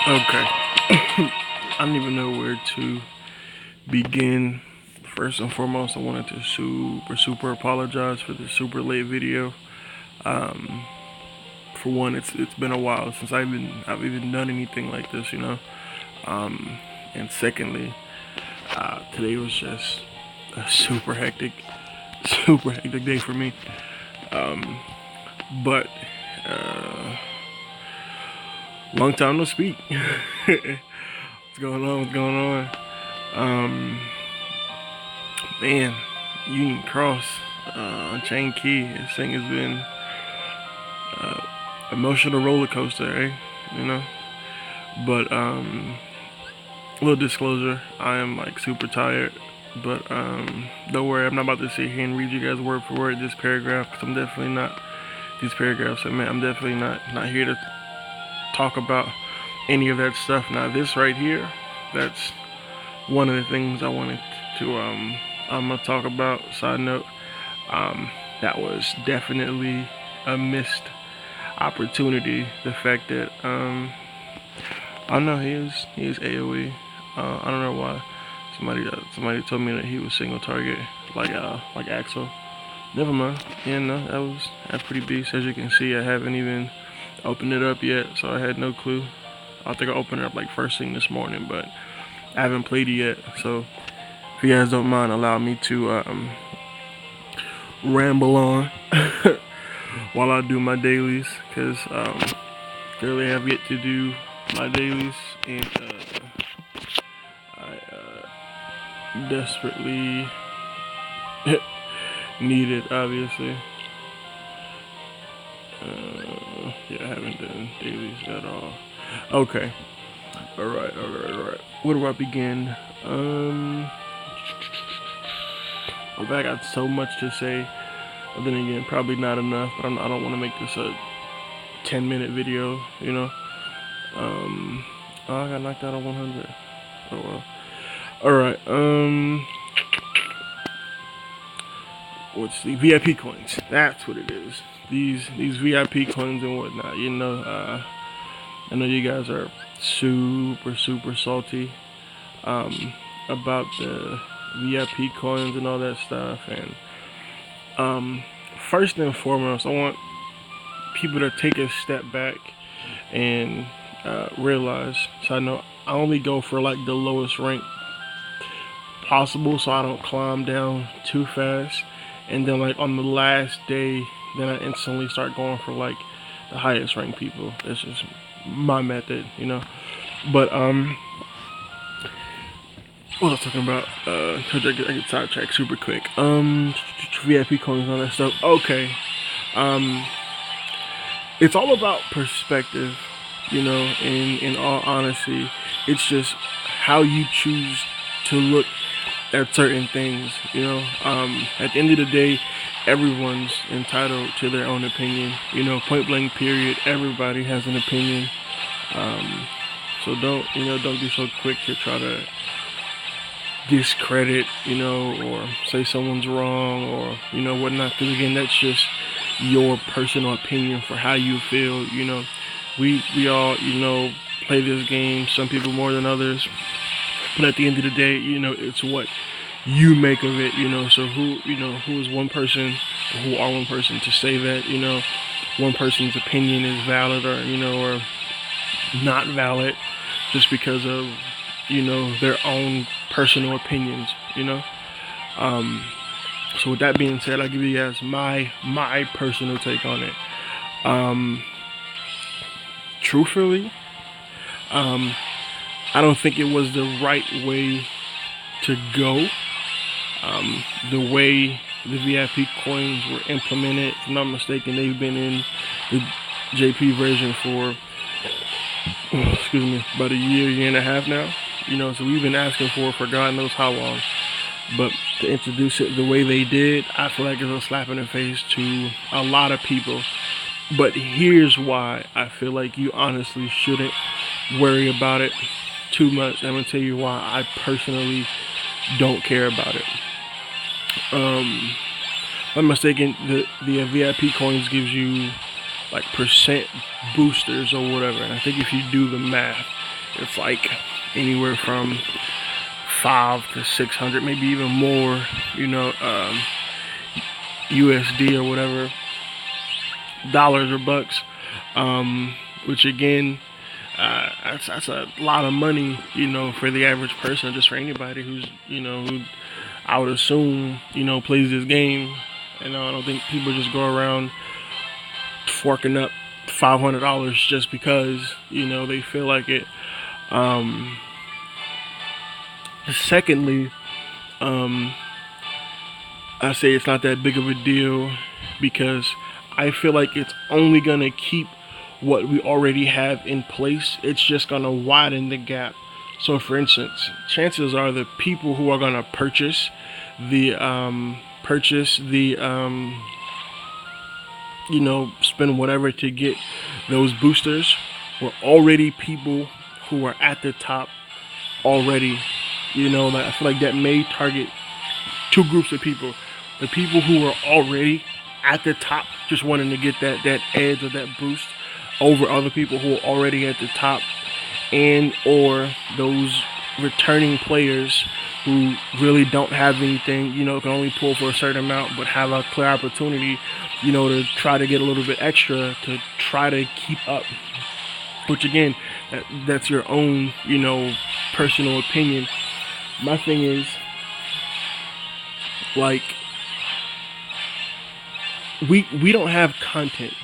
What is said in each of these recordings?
Okay. I don't even know where to begin. First and foremost, I wanted to super apologize for this super late video. Um, for one, it's been a while since I've even done anything like this, you know. Um, and secondly, today was just a super hectic day for me. Um, but uh, long time no speak. What's going on? What's going on? Um, Man, Union Cross, Chain Key. This thing has been emotional roller coaster, eh? You know. But little disclosure, I am like super tired. But don't worry, I'm not about to sit here and read you guys word for word this paragraph because I'm definitely not these paragraphs. I'm definitely not here to talk about any of that stuff. Now this right here, that's one of the things I wanted to I'm gonna talk about. Side note, that was definitely a missed opportunity. The fact that I know he is AOE. I don't know why. Somebody told me that he was single target, like Axel. Never mind. Yeah, no, that's pretty beast. As you can see, I haven't even opened it up yet, so I had no clue. I think I opened it up like first thing this morning, but I haven't played it yet. So if you guys don't mind, allow me to ramble on while I do my dailies, because clearly I have yet to do my dailies, and I desperately need it, obviously. Yeah, I haven't done dailies at all. Okay. Alright. Where do I begin? I got so much to say. But then again, probably not enough. But I don't want to make this a 10-minute video, you know. Oh, I got knocked out on 100. Oh well. All right. What's the VIP coins? That's what it is. These VIP coins and whatnot. You know, I know you guys are super salty about the VIP coins and all that stuff. And first and foremost, I want people to take a step back and realize. So I know I only go for like the lowest rank possible, so I don't climb down too fast. And then like on the last day, then I instantly start going for like the highest ranked people. That's just my method, you know. But what was I talking about? I get sidetracked super quick. VIP coins and all that stuff. Okay. It's all about perspective, you know. In all honesty, it's just how you choose to look at certain things, you know. At the end of the day, everyone's entitled to their own opinion, you know. Point blank, period. Everybody has an opinion. So don't be so quick to try to discredit, you know, or say someone's wrong or whatnot. Because again, that's just your personal opinion for how you feel. You know, we all play this game. Some people more than others. But at the end of the day, you know, it's what you make of it, you know. So who is one person, who are one person to say that, you know, one person's opinion is valid or, or not valid just because of, their own personal opinions, you know. So with that being said, I'll give you guys my personal take on it. Truthfully, I don't think it was the right way to go. The way the VIP coins were implemented, if I'm not mistaken, they've been in the JP version for, about a year and a half now. You know, so we've been asking for God knows how long. But to introduce it the way they did, I feel like it's a slap in the face to a lot of people. But here's why I feel like you honestly shouldn't worry about it too much. I'm gonna tell you why I personally don't care about it. If I'm mistaken, the VIP coins gives you like percent boosters or whatever, and I think if you do the math, it's like anywhere from 5 to 600, maybe even more, USD or whatever, dollars or bucks, which again, that's a lot of money, for the average person, just for anybody who's, who I would assume, plays this game. I don't think people just go around forking up $500 just because, they feel like it. Secondly, I say it's not that big of a deal because I feel like it's only gonna keep what we already have in place. It's just gonna widen the gap. So for instance, chances are the people who are gonna purchase the spend whatever to get those boosters were already people who are at the top already. I feel like that may target two groups of people: the people who are already at the top, just wanting to get that edge or that boost over other people who are already at the top, and or those returning players who really don't have anything, can only pull for a certain amount, but have a clear opportunity, to try to get a little bit extra to try to keep up. Which again, that's your own, personal opinion. My thing is, like, we don't have content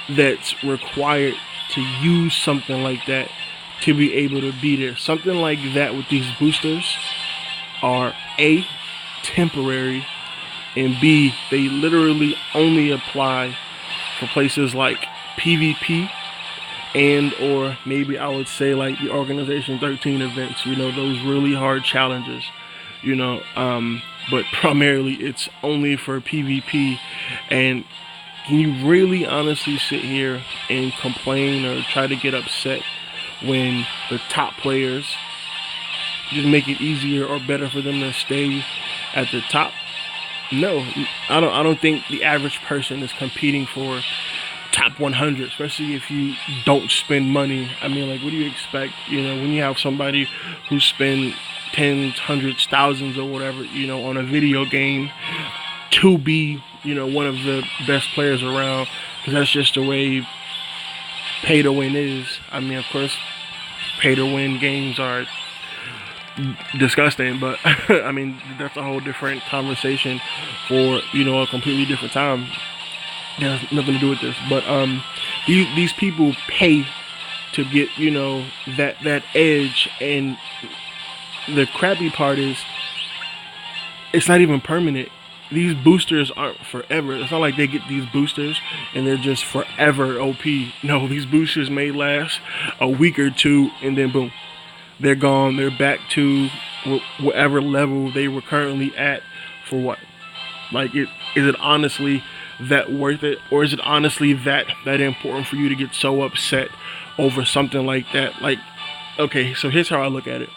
that's required to use something like that to be able to be there. Something like that with these boosters are A, temporary, and B, they literally only apply for places like PvP and or maybe I would say like the Organization 13 events, those really hard challenges, but primarily it's only for PvP. And can you really honestly sit here and complain or try to get upset when the top players just make it easier or better for them to stay at the top? No, I don't think the average person is competing for top 100, especially if you don't spend money. I mean, like, what do you expect? When you have somebody who spend tens, hundreds, thousands, or whatever, on a video game to be, one of the best players around, because that's just the way pay to win is. I mean, of course, pay to win games are disgusting, but I mean, that's a whole different conversation for, a completely different time. It has nothing to do with this, but these people pay to get, that edge. And the crappy part is it's not even permanent. These boosters aren't forever. It's not like they get these boosters and they're just forever OP. No, these boosters may last a week or two and then boom, they're gone. They're back to whatever level they were currently at. For what? Like, is it honestly that worth it? Or is it honestly that important for you to get so upset over something like that? Like, okay, so here's how I look at it.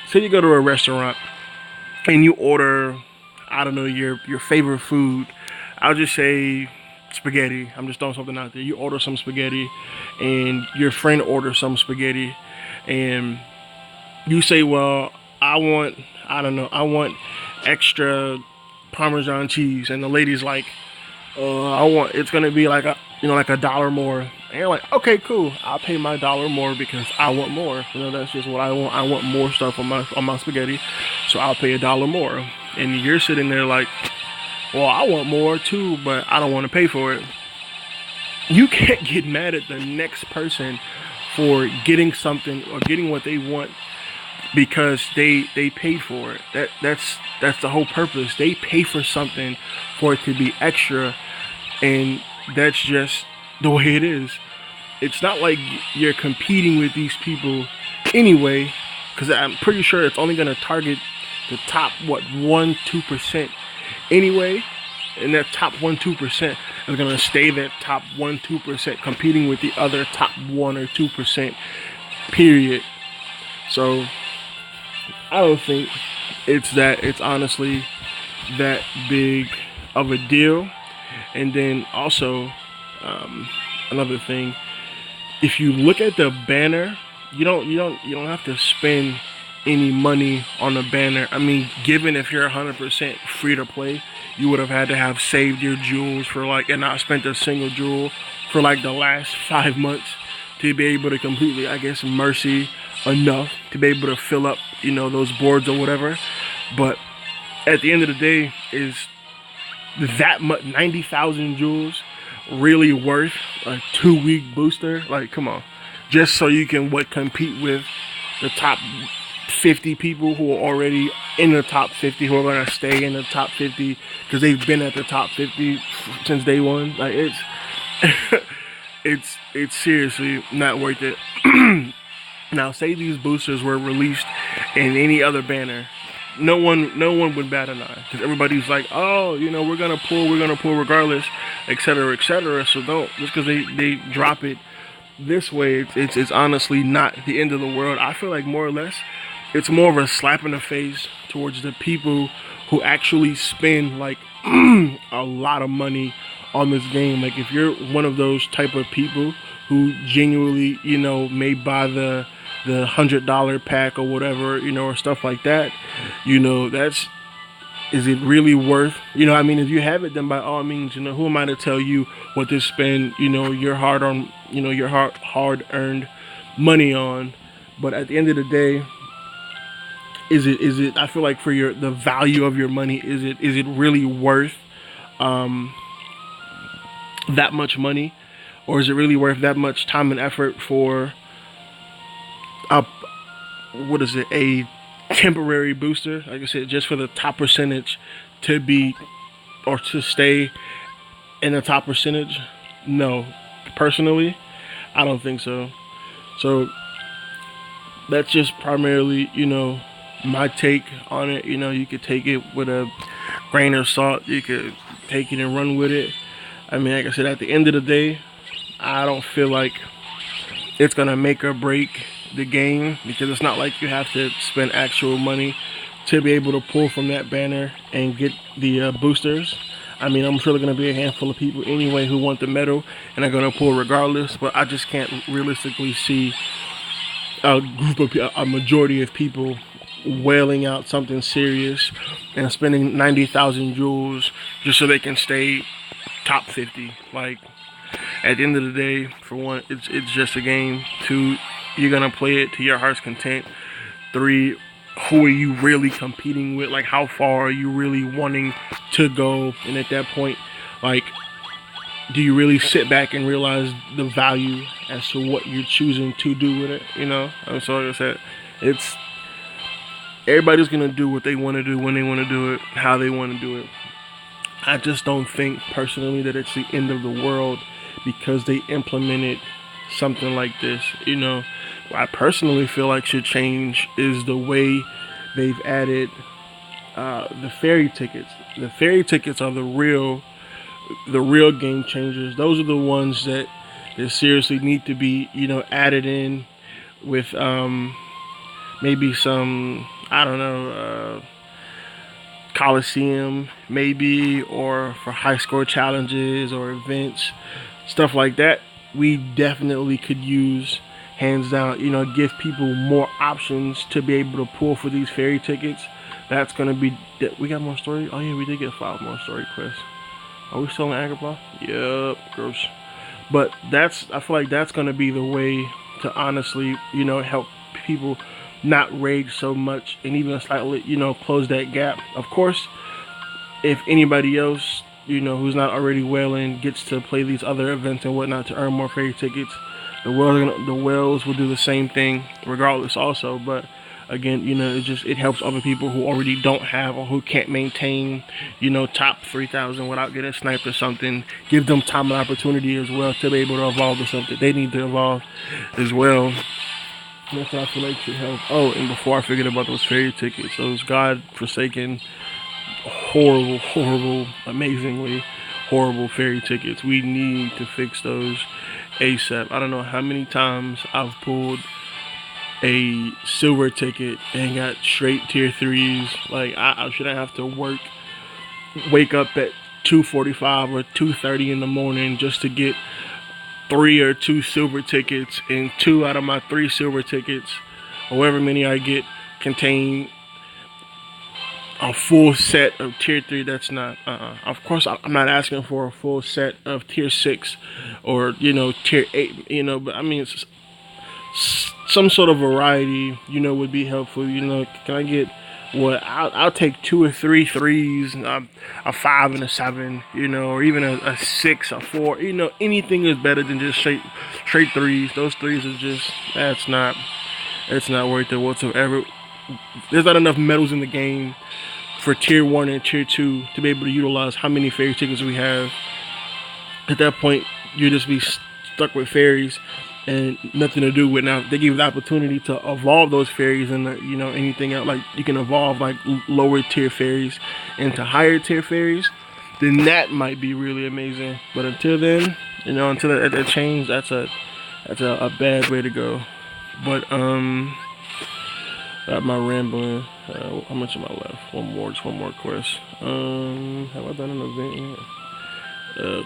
Say you go to a restaurant and you order, I don't know, your favorite food. I'll just say spaghetti. I'm just throwing something out there. You order some spaghetti and your friend orders some spaghetti and you say, well, I want extra Parmesan cheese. And the lady's like, it's gonna be like like $1 more. And you're like, okay, cool, I'll pay my $1 more because I want more. That's just what I want. I want more stuff on my spaghetti, so I'll pay $1 more. And you're sitting there like, well, I want more too, but I don't want to pay for it. You can't get mad at the next person for getting something or getting what they want because they paid for it. That's the whole purpose. They pay for something for it to be extra, and that's just the way it is. It's not like you're competing with these people anyway, because I'm pretty sure it's only going to target the top 1-2% anyway, and that top 1-2% is going to stay that top 1-2%, competing with the other top 1 or 2%, period. So I don't think it's honestly that big of a deal. And then also another thing, if you look at the banner you don't have to spend any money on a banner. I mean, given if you're 100% free to play, you would have had to have saved your jewels for like, and not spent a single jewel for like the last 5 months to be able to completely, I guess, mercy enough to be able to fill up, those boards or whatever. But at the end of the day, is that much 90,000 jewels really worth a 2-week booster? Like, come on, just so you can compete with the top 50 people who are already in the top 50, who are going to stay in the top 50 because they've been at the top 50 since day one. Like, it's seriously not worth it. Now, say these boosters were released in any other banner, no one would bat an eye, because everybody's like, oh, we're gonna pull regardless, etc., etc. So don't, just because they drop it this way, it's honestly not the end of the world. I feel like more or less it's more of a slap in the face towards the people who actually spend like a lot of money on this game. Like, if you're one of those type of people who genuinely, may buy the $100 pack or whatever, or stuff like that, is it really worth, I mean, if you have it, then by all means, who am I to tell you what to spend, your hard earned money on. But at the end of the day, is it, I feel like for the value of your money, is it really worth, that much money, or is it really worth that much time and effort for a temporary booster, like I said, just for the top percentage to be, or to stay in the top percentage? No, personally, I don't think so. So that's just primarily, my take on it. You could take it with a grain of salt, you could take it and run with it. I mean, like I said, at the end of the day, I don't feel like it's gonna make or break the game, because it's not like you have to spend actual money to be able to pull from that banner and get the boosters. I mean, I'm sure there's going to be a handful of people anyway who want the medal and are going to pull regardless, but I just can't realistically see a majority of people wailing out something serious and spending 90,000 jewels just so they can stay top 50. Like, at the end of the day, for one, it's just a game. 2, you're gonna play it to your heart's content. 3, who are you really competing with? Like, how far are you really wanting to go? And at that point, like, do you really sit back and realize the value as to what you're choosing to do with it? And so like I said, it's, everybody's gonna do what they want to do, when they want to do it, how they want to do it. I just don't think personally that it's the end of the world because they implemented something like this. What I personally feel like should change is the way they've added the fairy tickets. The fairy tickets are the real game changers. Those are the ones that seriously need to be, added in with maybe some, I don't know, Coliseum maybe, or for high score challenges or events, stuff like that. We definitely could use, hands down, give people more options to be able to pull for these fairy tickets. That's gonna be, we got more story. Oh yeah, we did get 5 more story quests. Are we still in Agrabah? Yep, gross. But I feel like that's gonna be the way to honestly, help people not rage so much and even slightly, close that gap. Of course, if anybody else, who's not already whaling, gets to play these other events and whatnot to earn more fairy tickets, the whales will do the same thing regardless also. But again, it helps other people who already don't have, or who can't maintain, top 3,000 without getting sniped or something. Give them time and opportunity as well to be able to evolve to something they need to evolve as well. That's what I feel like should help. Oh, and before I forget about those fairy tickets, those God-forsaken, horrible, amazingly horrible fairy tickets. We need to fix those ASAP. I don't know how many times I've pulled a silver ticket and got straight tier 3s. Like, I shouldn't have to wake up at 2:45 or 2:30 in the morning just to get 3 or 2 silver tickets, and 2 out of my 3 silver tickets, however many I get, contain a full set of tier 3. That's not, of course, I'm not asking for a full set of tier 6 or, you know, tier 8, you know, but I mean, it's some sort of variety, you know, would be helpful. You know, can I get what? I'll take 2 or 3 threes, a 5 and a 7, you know, or even a 6, a 4. You know, anything is better than just straight threes. Those threes are just, it's not worth it whatsoever. There's not enough medals in the game for tier 1 and tier 2 to be able to utilize how many fairy tickets we have. At that point, you just be stuck with fairies and nothing to do with. Now, they give you the opportunity to evolve those fairies and, you know, anything else. Like, you can evolve like lower tier fairies into higher tier fairies. Then that might be really amazing. But until then, you know, until that change, that's a bad way to go. But my rambling. How much am I left? Just one more quest. Have I done an event yet?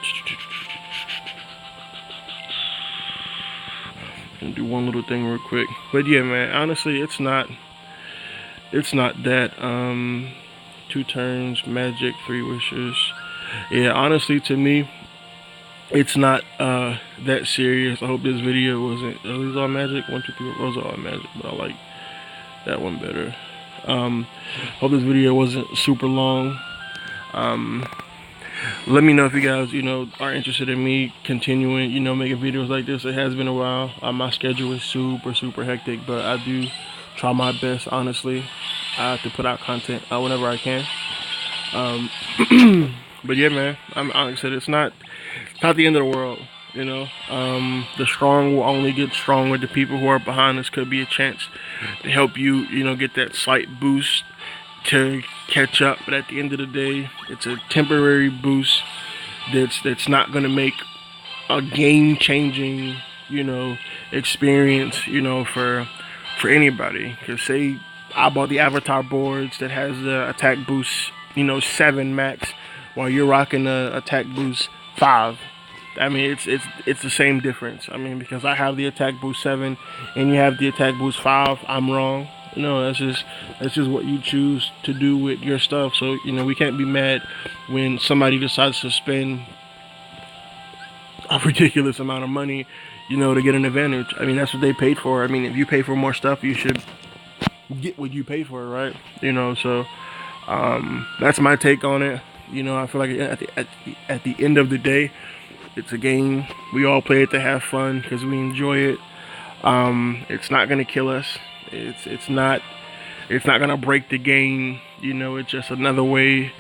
Gonna do one little thing real quick. But yeah, man, honestly, it's not that 2 turns, magic, 3 wishes. Yeah, honestly, to me, it's not that serious. I hope this video wasn't. Are these all magic? 1, 2, 3. Those are all magic, but I like that one better. Hope this video wasn't super long. Let me know if you guys, you know, are interested in me continuing, you know, making videos like this. It has been a while. My schedule is super hectic, but I do try my best, honestly, to put out content whenever I can. But yeah, man, like I said, it's not the end of the world, you know. The strong will only get stronger. The people who are behind us could be a chance to help you, you know, get that slight boost to catch up. But at the end of the day, it's a temporary boost that's not going to make a game-changing, you know, experience, you know, for anybody. Because say I bought the avatar boards that has the attack boost, you know, 7 max, while you're rocking the attack boost 5. I mean, it's the same difference. I mean, because I have the attack boost 7 and you have the attack boost 5, I'm wrong. No, that's just what you choose to do with your stuff. So, you know, we can't be mad when somebody decides to spend a ridiculous amount of money, you know, to get an advantage. I mean, that's what they paid for. I mean, if you pay for more stuff, you should get what you pay for, right? You know, so that's my take on it. You know, I feel like at the end of the day, it's a game. We all play it to have fun because we enjoy it. It's not gonna kill us. It's not gonna break the game. You know, it's just another way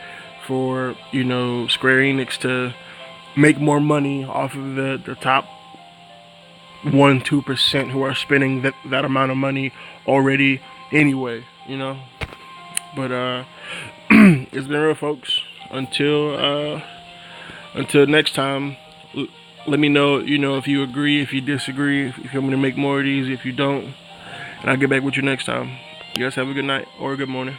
for, you know, Square Enix to make more money off of the top 1-2% who are spending that amount of money already anyway, you know. But it's been real, folks. Until next time, let me know, you know, if you agree, if you disagree, if you want me to make more of these, if you don't, and I'll get back with you next time. You guys have a good night or a good morning.